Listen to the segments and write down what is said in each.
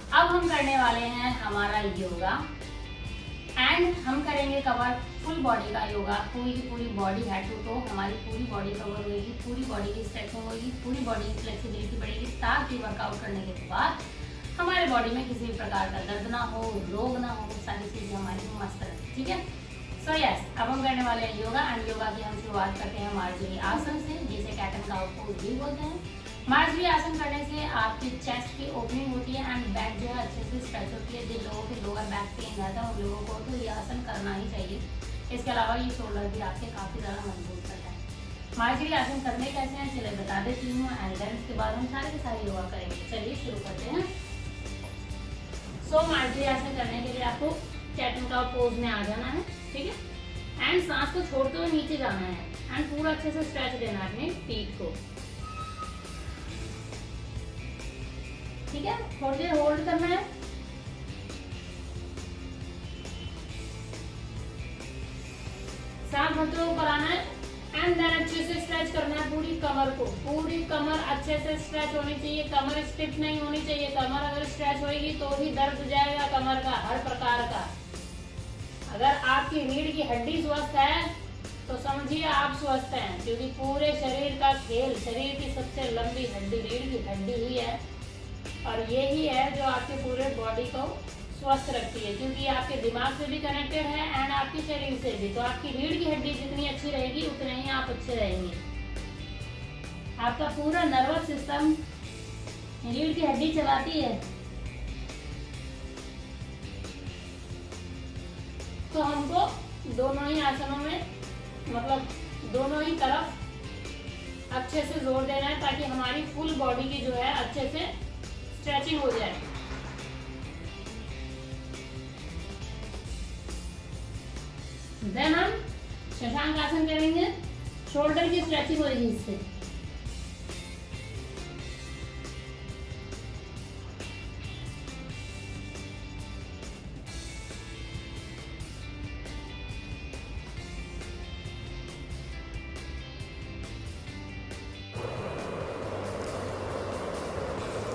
अब हम करने वाले हैं हमारा योगा एंड हम करेंगे कवर फुल बॉडी का योगा। पूरी की पूरी बॉडी हेड टू टो हमारी पूरी बॉडी कवर होगी, पूरी बॉडी की स्ट्रेचिंग होगी, पूरी बॉडी की फ्लेक्सिबिलिटी बढ़ेगी, ताकि वर्कआउट करने के बाद हमारे बॉडी में किसी भी प्रकार का दर्द ना हो, रोग ना हो, सारी चीजें हमारी मस्त रहे। ठीक है, सो यस, अब हम करने वाले हैं योगा एंड योगा की हम शुरुआत करते हैं मार्जरी आसन से, जिसे कैट एंड काउ पोज भी बोलते हैं। मार्जरी आसन करने से आपकी चेस्ट की ओपनिंग होती है एंड बैक जो है अच्छे से स्ट्रेच होती है। जिन लोगों के लोअर बैक पेन रहता है उन लोगों को तो ये आसन करना ही चाहिए। इसके अलावा ये शोल्डर भी आपके काफ़ी ज़्यादा मजबूत करता है। मार्जरी आसन करने कैसे हैं चलिए बता देती हूँ एंड देन उसके बाद हम सारे के सारे योगा करेंगे। चलिए शुरू करते हैं। सो मार्जरी आसन करने के लिए आपको कैट एंड काउ पोज में आ जाना है। ठीक है, एंड सांस को छोड़ते हुए नीचे जाना है एंड पूरा अच्छे से स्ट्रेच देना है अपने पीठ को। ठीक है, थोड़ी देर होल्ड करना है। सांस भरते हुए ऊपर आना है एंड देन अच्छे से स्ट्रेच करना है पूरी कमर को। पूरी कमर अच्छे से स्ट्रेच होनी चाहिए, कमर स्टिफ नहीं होनी चाहिए। कमर अगर स्ट्रेच होगी तो ही दर्द जाएगा कमर का हर प्रकार का। अगर आपकी रीढ़ की हड्डी स्वस्थ है तो समझिए आप स्वस्थ हैं, क्योंकि पूरे शरीर का खेल, शरीर की सबसे लंबी हड्डी रीढ़ की हड्डी ही है और यही है जो आपके पूरे बॉडी को स्वस्थ रखती है, क्योंकि आपके दिमाग से भी कनेक्टेड है एंड आपके शरीर से भी। तो आपकी रीढ़ की हड्डी जितनी अच्छी रहेगी उतने ही आप अच्छे रहेंगे। आपका पूरा नर्वस सिस्टम रीढ़ की हड्डी चलाती है। तो हमको दोनों ही आसनों में मतलब दोनों ही तरफ अच्छे से जोर देना है, ताकि हमारी फुल बॉडी की जो है अच्छे से स्ट्रेचिंग हो जाए। देन हम शशांक आसन करेंगे, शोल्डर की स्ट्रेचिंग होगी इससे।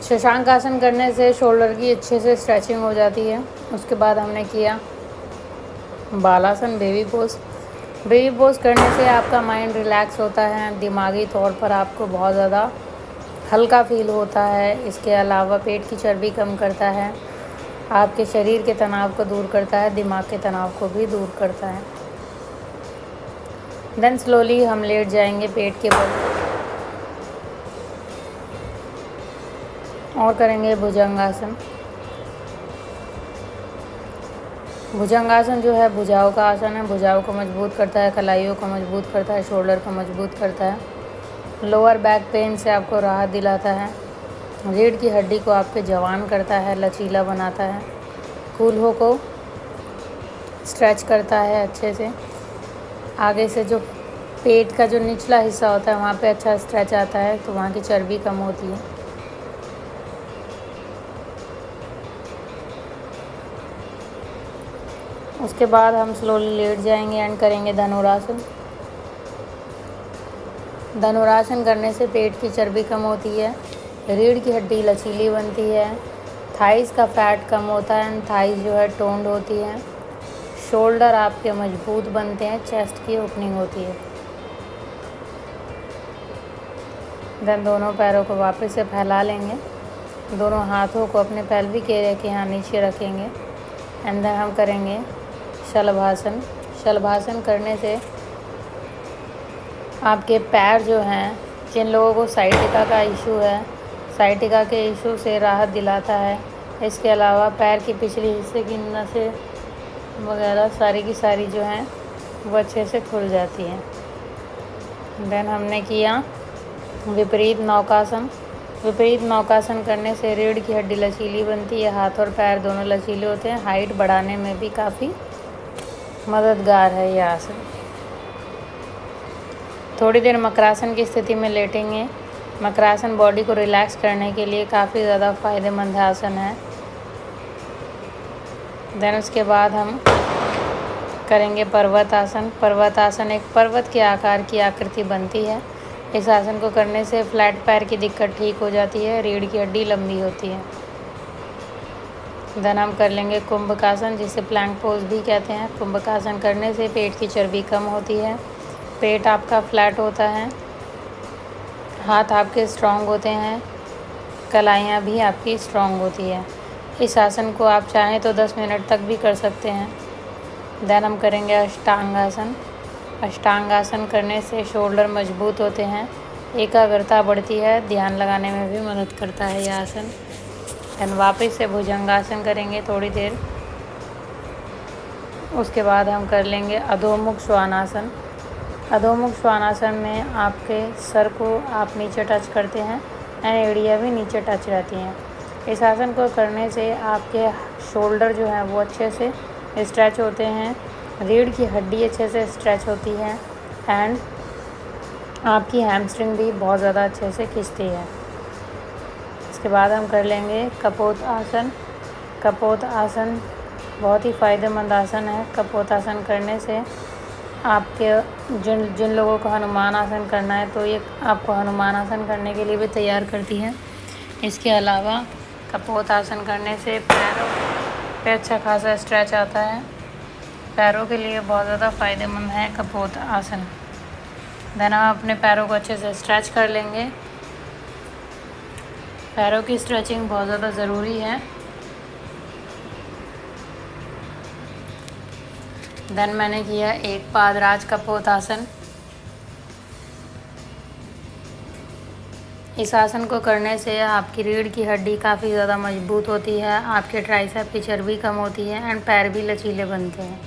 शशांक आसन करने से शोल्डर की अच्छे से स्ट्रेचिंग हो जाती है। उसके बाद हमने किया बालासन, बेबी पोज। बेबी पोज करने से आपका माइंड रिलैक्स होता है, दिमागी तौर पर आपको बहुत ज़्यादा हल्का फील होता है। इसके अलावा पेट की चर्बी कम करता है, आपके शरीर के तनाव को दूर करता है, दिमाग के तनाव को भी दूर करता है। देन स्लोली हम लेट जाएंगे पेट के बल और करेंगे भुजंगासन। भुजंगासन जो है भुजाओं का आसन है। भुजाओं को मजबूत करता है, कलाइयों को मजबूत करता है, शोल्डर को मजबूत करता है, लोअर बैक पेन से आपको राहत दिलाता है, रीढ़ की हड्डी को आपके जवान करता है, लचीला बनाता है, कूल्हों को स्ट्रेच करता है अच्छे से। आगे से जो पेट का जो निचला हिस्सा होता है वहाँ पे अच्छा स्ट्रेच आता है, तो वहाँ की चर्बी कम होती है। उसके बाद हम स्लोली लेट जाएंगे एंड करेंगे धनुरासन। धनुरासन करने से पेट की चर्बी कम होती है, रीढ़ की हड्डी लचीली बनती है, थाइस का फैट कम होता है एंड थाइस जो है टोन्ड होती है, शोल्डर आपके मजबूत बनते हैं, चेस्ट की ओपनिंग होती है। देन दोनों पैरों को वापस से फैला लेंगे, दोनों हाथों को अपने पेल्विक एरिया के यहाँ नीचे रखेंगे एंड देन हम करेंगे शलभासन। शलभासन करने से आपके पैर जो हैं, जिन लोगों को साइटिका का इशू है, साइटिका के इशू से राहत दिलाता है। इसके अलावा पैर की पिछली हिस्से की नसें वगैरह सारी की सारी जो हैं वो अच्छे से खुल जाती हैं। देन हमने किया विपरीत नौकासन। विपरीत नौकासन करने से रीढ़ की हड्डी लचीली बनती है, हाथ और पैर दोनों लचीले होते हैं, हाइट बढ़ाने में भी काफ़ी मददगार है यह आसन। थोड़ी देर मकरासन की स्थिति में लेटेंगे। मकरासन बॉडी को रिलैक्स करने के लिए काफ़ी ज़्यादा फ़ायदेमंद आसन है। देन उसके बाद हम करेंगे पर्वत आसन। पर्वत आसन एक पर्वत के आकार की आकृति बनती है। इस आसन को करने से फ्लैट पैर की दिक्कत ठीक हो जाती है, रीढ़ की हड्डी लंबी होती है। देन हम कर लेंगे कुंभकासन, जिसे प्लैंक पोज भी कहते हैं। कुंभकासन करने से पेट की चर्बी कम होती है, पेट आपका फ्लैट होता है, हाथ आपके स्ट्रॉन्ग होते हैं, कलाइयाँ भी आपकी स्ट्रॉन्ग होती है। इस आसन को आप चाहें तो 10 मिनट तक भी कर सकते हैं। देन हम करेंगे अष्टांगासन। अष्टांगासन करने से शोल्डर मजबूत होते हैं, एकाग्रता बढ़ती है, ध्यान लगाने में भी मदद करता है यह आसन। देन वापस से भुजंगासन करेंगे थोड़ी देर। उसके बाद हम कर लेंगे अधोमुख श्वानासन। अधोमुख श्वानासन में आपके सर को आप नीचे टच करते हैं एंड एड़ियाँ भी नीचे टच रहती हैं। इस आसन को करने से आपके शोल्डर जो हैं वो अच्छे से स्ट्रेच होते हैं, रीढ़ की हड्डी अच्छे से स्ट्रेच होती है एंड आपकी हैमस्ट्रिंग भी बहुत ज़्यादा अच्छे से खिंचती है। इसके बाद हम कर लेंगे कपोत आसन। कपोत आसन बहुत ही फ़ायदेमंद आसन है। कपोत आसन करने से आपके जिन लोगों को हनुमान आसन करना है तो ये आपको हनुमान आसन करने के लिए भी तैयार करती है। इसके अलावा कपोत आसन करने से पैरों पे अच्छा खासा स्ट्रेच आता है, पैरों के लिए बहुत ज़्यादा फ़ायदेमंद है कपोत आसन। देन हम अपने पैरों को अच्छे से स्ट्रेच कर लेंगे। पैरों की स्ट्रेचिंग बहुत ज़्यादा ज़रूरी है। देन मैंने किया एक पादराज कपोत आसन। इस आसन को करने से आपकी रीढ़ की हड्डी काफ़ी ज़्यादा मजबूत होती है, आपके ट्राइसेप की चर्बी कम होती है एंड पैर भी लचीले बनते हैं।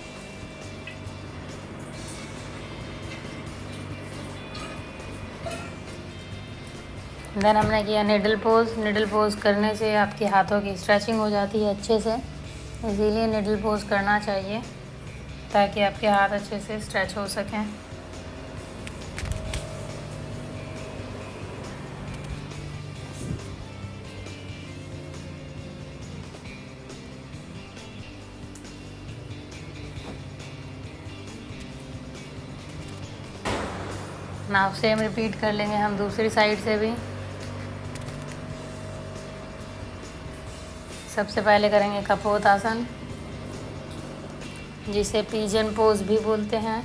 देन हमने किया निडल पोज। निडल पोज करने से आपके हाथों की स्ट्रेचिंग हो जाती है अच्छे से, इसीलिए निडल पोज करना चाहिए ताकि आपके हाथ अच्छे से स्ट्रेच हो सकें। नाउ सेम रिपीट कर लेंगे हम दूसरी साइड से भी। सबसे पहले करेंगे कपोत आसन, जिसे पिजन पोज भी बोलते हैं,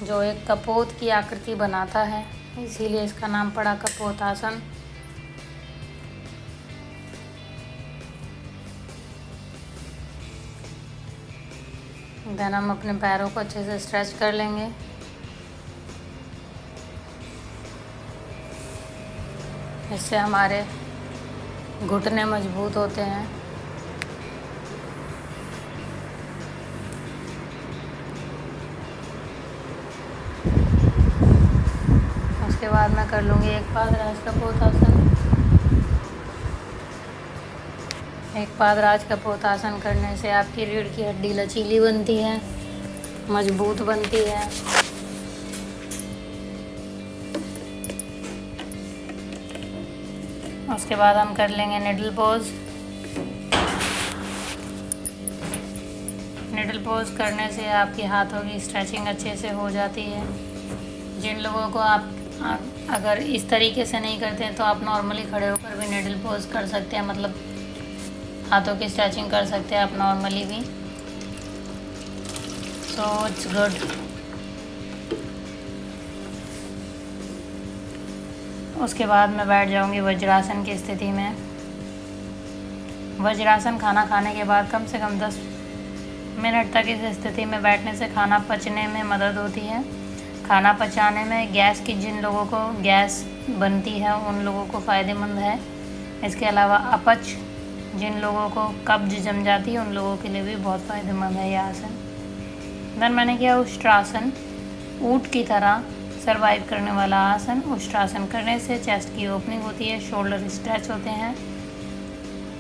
जो एक कपोत की आकृति बनाता है, इसीलिए इसका नाम पड़ा कपोत आसन। देन हम अपने पैरों को अच्छे से स्ट्रेच कर लेंगे। इससे हमारे घुटने मजबूत होते हैं। उसके बाद मैं कर लूँगी एक पादराज कपोत आसन। एक पादराज कपोत आसन करने से आपकी रीढ़ की हड्डी लचीली बनती है, मजबूत बनती है। उसके बाद हम कर लेंगे निडल पोज। निडल पोज करने से आपके हाथों की स्ट्रेचिंग अच्छे से हो जाती है। जिन लोगों को आप अगर इस तरीके से नहीं करते हैं तो आप नॉर्मली खड़े होकर भी निडल पोज कर सकते हैं, मतलब हाथों की स्ट्रेचिंग कर सकते हैं आप नॉर्मली भी। So it's good. उसके बाद मैं बैठ जाऊंगी वज्रासन की स्थिति में। वज्रासन खाना खाने के बाद कम से कम 10 मिनट तक इस स्थिति में बैठने से खाना पचने में मदद होती है। खाना पचाने में गैस की जिन लोगों को गैस बनती है उन लोगों को फ़ायदेमंद है। इसके अलावा अपच जिन लोगों को कब्ज जम जाती है उन लोगों के लिए भी बहुत फ़ायदेमंद है यह आसन। देन मैंने किया उष्ट्रासन। ऊँट की तरह सर्वाइव करने वाला आसन। उष्ट्रासन करने से चेस्ट की ओपनिंग होती है, शोल्डर स्ट्रेच होते हैं।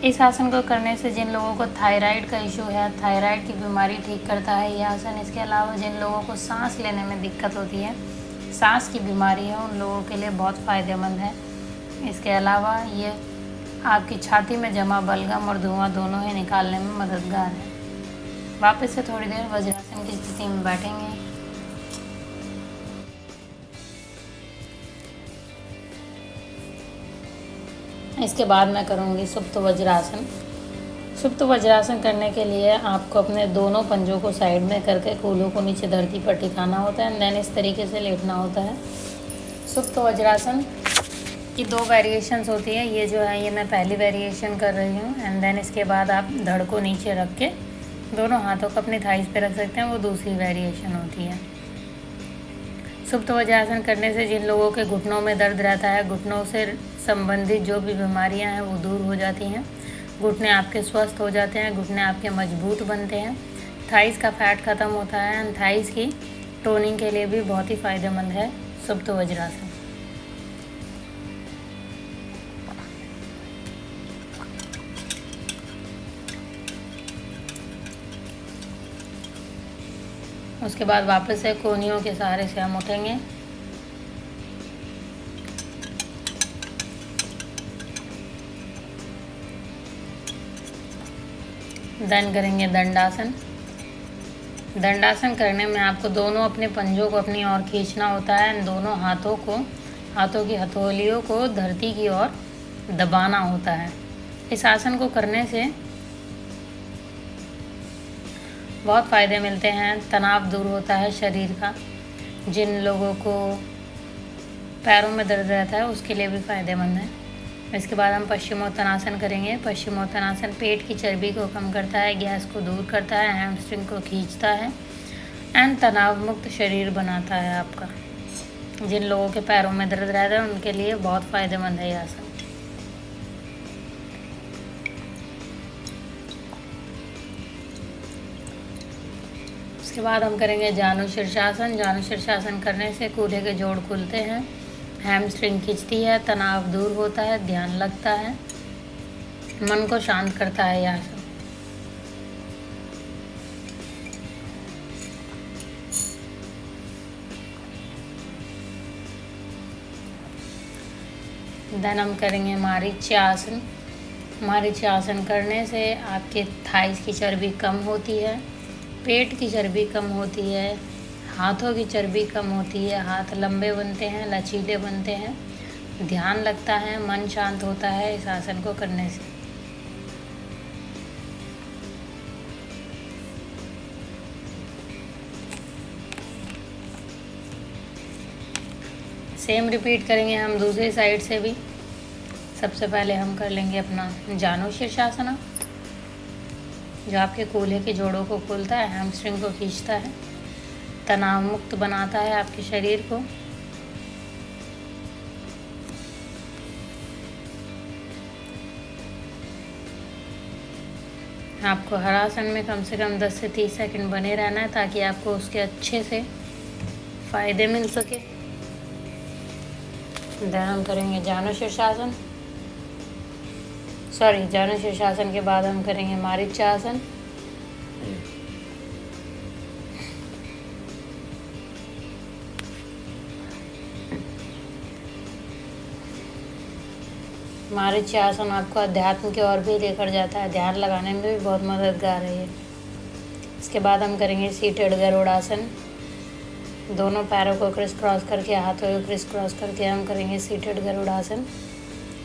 इस आसन को करने से जिन लोगों को थायराइड का इशू है, थायराइड की बीमारी ठीक करता है यह आसन। इसके अलावा जिन लोगों को सांस लेने में दिक्कत होती है, सांस की बीमारी है, उन लोगों के लिए बहुत फ़ायदेमंद है। इसके अलावा ये आपकी छाती में जमा बलगम और धुआं दोनों ही निकालने में मददगार है। वापस से थोड़ी देर वज्रासन की स्थिति में बैठेंगे। इसके बाद मैं करूँगी सुप्त वज्रासन। सुप्त वज्रासन करने के लिए आपको अपने दोनों पंजों को साइड में करके कूल्हों को नीचे धरती पर टिकाना होता है, देन इस तरीके से लेटना होता है। सुप्त वज्रासन की 2 वेरिएशंस होती है। ये जो है ये मैं पहली वेरिएशन कर रही हूँ, एंड देन इसके बाद आप धड़ को नीचे रख के दोनों हाथों को अपनी थाइस पे रख सकते हैं, वो दूसरी वेरिएशन होती है। सुप्त वज्रासन करने से जिन लोगों के घुटनों में दर्द रहता है, घुटनों से संबंधित जो भी बीमारियां हैं वो दूर हो जाती हैं, घुटने आपके स्वस्थ हो जाते हैं, घुटने आपके मजबूत बनते हैं, थाइस का फैट ख़त्म होता है, एंड थाइस की टोनिंग के लिए भी बहुत ही फ़ायदेमंद है सुप्त वज्रासन। उसके बाद वापस से कोहनियों के सहारे से हम उठेंगे। देन करेंगे दंडासन। दंडासन करने में आपको दोनों अपने पंजों को अपनी ओर खींचना होता है, दोनों हाथों की हथौलियों को धरती की ओर दबाना होता है। इस आसन को करने से बहुत फ़ायदे मिलते हैं। तनाव दूर होता है शरीर का। जिन लोगों को पैरों में दर्द रहता है उसके लिए भी फ़ायदेमंद है। इसके बाद हम पश्चिमोत्तानासन करेंगे। पश्चिमोत्तानासन पेट की चर्बी को कम करता है, गैस को दूर करता है, हैमस्ट्रिंग को खींचता है एंड तनाव मुक्त शरीर बनाता है आपका। जिन लोगों के पैरों में दर्द रहता है उनके लिए बहुत फ़ायदेमंद है ये आसन। उसके बाद हम करेंगे जानु शीर्षासन। जानु शीर्षासन करने से कूल्हे के जोड़ खुलते हैं, हैमस्ट्रिंग खिंचती है, तनाव दूर होता है, ध्यान लगता है, मन को शांत करता है यह आसन। देन हम करेंगे मारीच्यासन। मारीच्यासन करने से आपके थाइस की चर्बी कम होती है, पेट की चर्बी कम होती है, हाथों की चर्बी कम होती है, हाथ लंबे बनते हैं, लचीले बनते हैं, ध्यान लगता है, मन शांत होता है इस आसन को करने से। सेम रिपीट करेंगे हम दूसरी साइड से भी। सबसे पहले हम कर लेंगे अपना जानु शीर्षासन, जो आपके कूल्हे के जोड़ों को खोलता है, हैमस्ट्रिंग को खींचता है, तनाव मुक्त बनाता है आपके शरीर को। आपको हर आसन में कम से कम 10 से 30 सेकंड बने रहना है ताकि आपको उसके अच्छे से फ़ायदे मिल सके। देन हम करेंगे जानु शीर्षासन। जानु शीर्षासन के बाद हम करेंगे मारीच्यासन। मारीच्यासन आपको अध्यात्म की ओर भी लेकर जाता है, ध्यान लगाने में भी बहुत मददगार है ये। इसके बाद हम करेंगे सीटेड गरुड़ासन। दोनों पैरों को क्रिस क्रॉस करके, हाथों को क्रिस क्रॉस करके हम करेंगे सीटेड गरुड़ासन।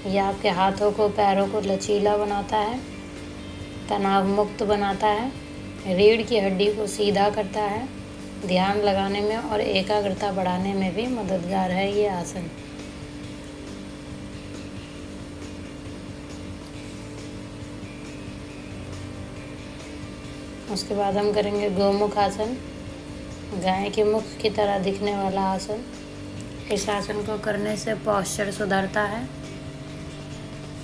यह आपके हाथों को, पैरों को लचीला बनाता है, तनाव मुक्त बनाता है, रीढ़ की हड्डी को सीधा करता है, ध्यान लगाने में और एकाग्रता बढ़ाने में भी मददगार है ये आसन। उसके बाद हम करेंगे गोमुख आसन। गाय के मुख की तरह दिखने वाला आसन। इस आसन को करने से पोस्चर सुधरता है,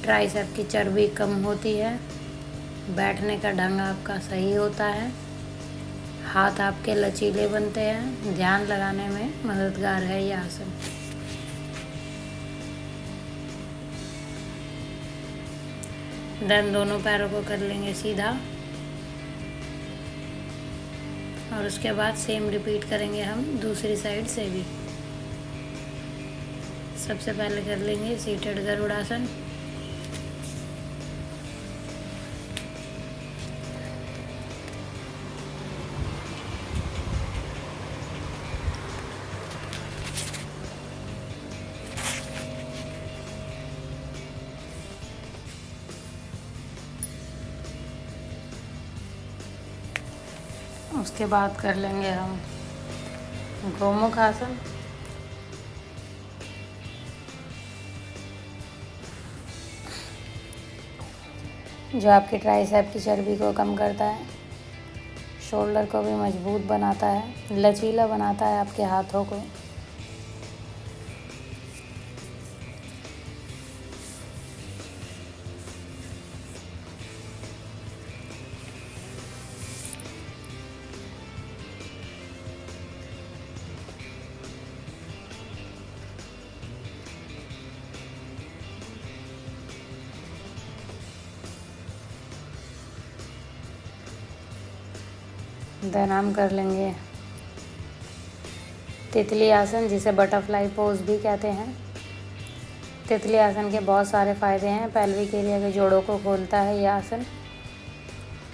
ट्राइसेप की चर्बी कम होती है, बैठने का ढंग आपका सही होता है, हाथ आपके लचीले बनते हैं, ध्यान लगाने में मददगार है यह आसन। देन दोनों पैरों को कर लेंगे सीधा और उसके बाद सेम रिपीट करेंगे हम दूसरी साइड से भी। सबसे पहले कर लेंगे सीटेड गरुड़ासन। उसके बाद कर लेंगे हम गोमुख आसन। जो आपकी ट्राइसेप की चर्बी को कम करता है, शोल्डर को भी मजबूत बनाता है, लचीला बनाता है आपके हाथों को। देन हम कर लेंगे तितली आसन, जिसे बटरफ्लाई पोज भी कहते हैं। तितली आसन के बहुत सारे फ़ायदे हैं। पेल्विक एरिया के जोड़ों को खोलता है ये आसन।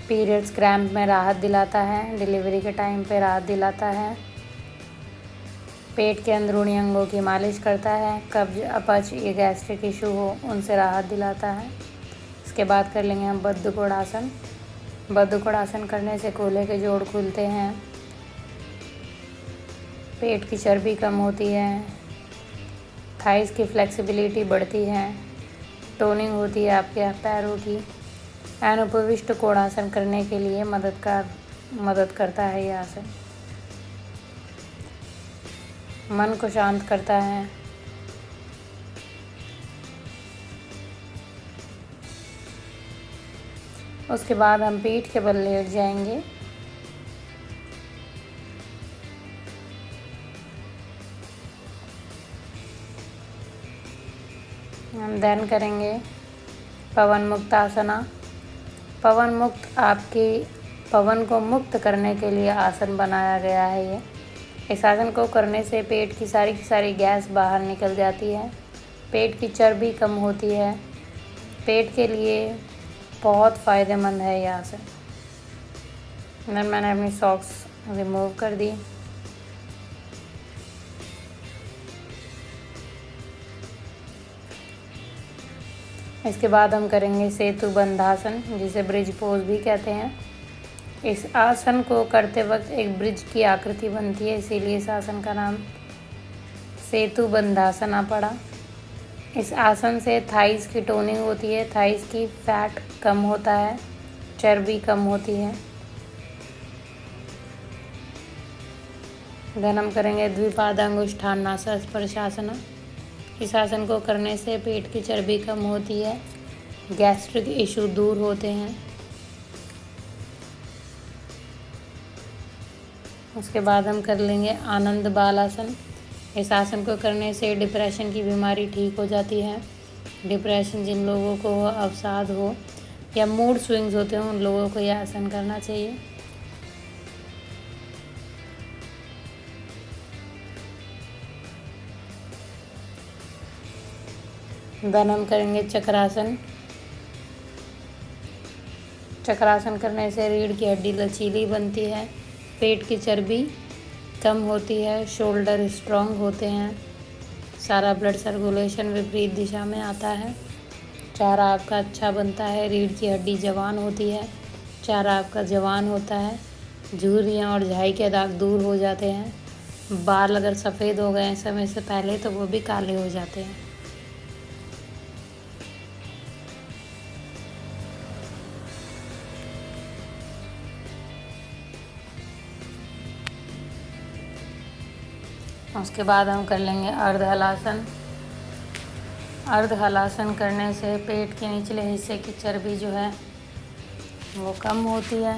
पीरियड्स क्रैम्प में राहत दिलाता है, डिलीवरी के टाइम पे राहत दिलाता है। पेट के अंदरूनी अंगों की मालिश करता है। कब्ज, अपच, ये गैस्ट्रिक इशू हो उनसे राहत दिलाता है। इसके बाद कर लेंगे हम बद्ध कोणासन। बद्ध कोणासन करने से कूल्हे के जोड़ खुलते हैं, पेट की चर्बी कम होती है, थाइस की फ्लेक्सिबिलिटी बढ़ती है, टोनिंग होती है आपके पैरों की। एंड उपविष्ट कोणासन करने के लिए मदद करता है ये आसन। मन को शांत करता है। उसके बाद हम पीठ के बल लेट जाएंगे। हम देन करेंगे पवन मुक्त आसना। पवन मुक्त आपकी पवन को मुक्त करने के लिए आसन बनाया गया है ये। इस आसन को करने से पेट की सारी गैस बाहर निकल जाती है, पेट की चर्बी कम होती है, पेट के लिए बहुत फ़ायदेमंद है ये आसन। मैंने अपनी सॉक्स रिमूव कर दी। इसके बाद हम करेंगे सेतु बंधासन, जिसे ब्रिज पोज भी कहते हैं। इस आसन को करते वक्त एक ब्रिज की आकृति बनती है, इसीलिए इस आसन का नाम सेतु बंधासना पड़ा। इस आसन से थाइस की टोनिंग होती है, थाइस की फैट कम होता है, चर्बी कम होती है। देन हम करेंगे द्विपादांगुष्ठानासन स्पर्शासना। इस आसन को करने से पेट की चर्बी कम होती है, गैस्ट्रिक इशू दूर होते हैं। उसके बाद हम कर लेंगे आनंद बालासन। इस आसन को करने से डिप्रेशन की बीमारी ठीक हो जाती है। डिप्रेशन जिन लोगों को हो, अवसाद हो या मूड स्विंग्स होते हैं, उन लोगों को यह आसन करना चाहिए। देन हम करेंगे चक्रासन। चक्रासन करने से रीढ़ की हड्डी लचीली बनती है, पेट की चर्बी कम होती है, शोल्डर स्ट्रॉन्ग होते हैं, सारा ब्लड सर्कुलेशन विपरीत दिशा में आता है, चेहरा आपका अच्छा बनता है, रीढ़ की हड्डी जवान होती है, चेहरा आपका जवान होता है, झुर्रियाँ और झाई के दाग दूर हो जाते हैं, बाल अगर सफ़ेद हो गए समय से पहले तो वो भी काले हो जाते हैं। उसके बाद हम कर लेंगे अर्ध हलासन। अर्ध हलासन करने से पेट के निचले हिस्से की चर्बी जो है वो कम होती है।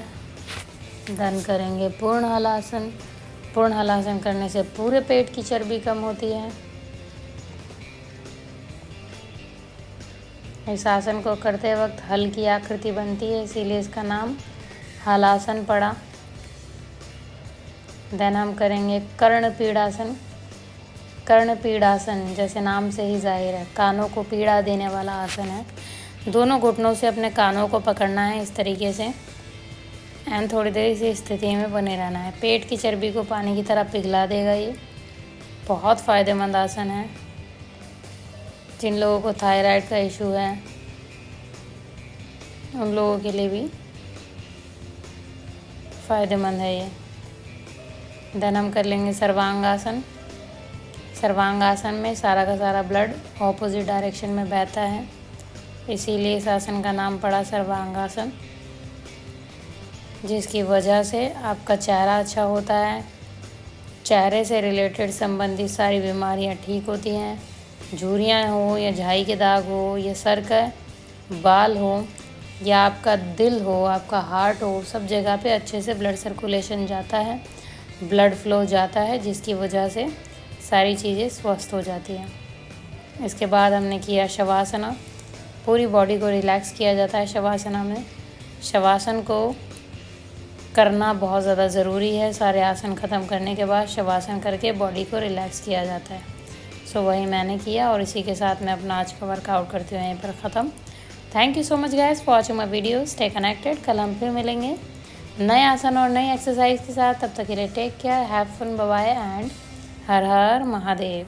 देन करेंगे पूर्ण हलासन। पूर्ण हलासन करने से पूरे पेट की चर्बी कम होती है। इस आसन को करते वक्त हल की आकृति बनती है, इसीलिए इसका नाम हलासन पड़ा। देन हम करेंगे कर्ण पीड़ासन। कर्ण पीड़ासन जैसे नाम से ही जाहिर है, कानों को पीड़ा देने वाला आसन है। दोनों घुटनों से अपने कानों को पकड़ना है इस तरीके से, एंड थोड़ी देर इसी स्थिति में बने रहना है। पेट की चर्बी को पानी की तरह पिघला देगा ये। बहुत फ़ायदेमंद आसन है। जिन लोगों को थायराइड का इशू है उन लोगों के लिए भी फ़ायदेमंद है ये। देन हम कर लेंगे सर्वांगासन। सर्वांगासन में सारा का सारा ब्लड ऑपोजिट डायरेक्शन में बहता है, इसीलिए इस आसन का नाम पड़ा सर्वांगासन, जिसकी वजह से आपका चेहरा अच्छा होता है। चेहरे से रिलेटेड संबंधित सारी बीमारियां ठीक होती हैं। झुर्रियाँ हो या झाई के दाग हो या सर का बाल हो या आपका दिल हो, आपका हार्ट हो, सब जगह पे अच्छे से ब्लड सर्कुलेशन जाता है, ब्लड फ्लो जाता है, जिसकी वजह से सारी चीज़ें स्वस्थ हो जाती हैं। इसके बाद हमने किया शवासना। पूरी बॉडी को रिलैक्स किया जाता है शवासना में। शवासन को करना बहुत ज़्यादा ज़रूरी है। सारे आसन ख़त्म करने के बाद शवासन करके बॉडी को रिलैक्स किया जाता है। सो वही मैंने किया और इसी के साथ मैं अपना आज का वर्कआउट करती हूँ यहीं पर ख़त्म। Thank you so much guys for watching my video. Stay connected. कल हम फिर मिलेंगे नए आसन और नई एक्सरसाइज के साथ। तब तक के लिए take care, have fun, bye bye and Har Har Mahadev.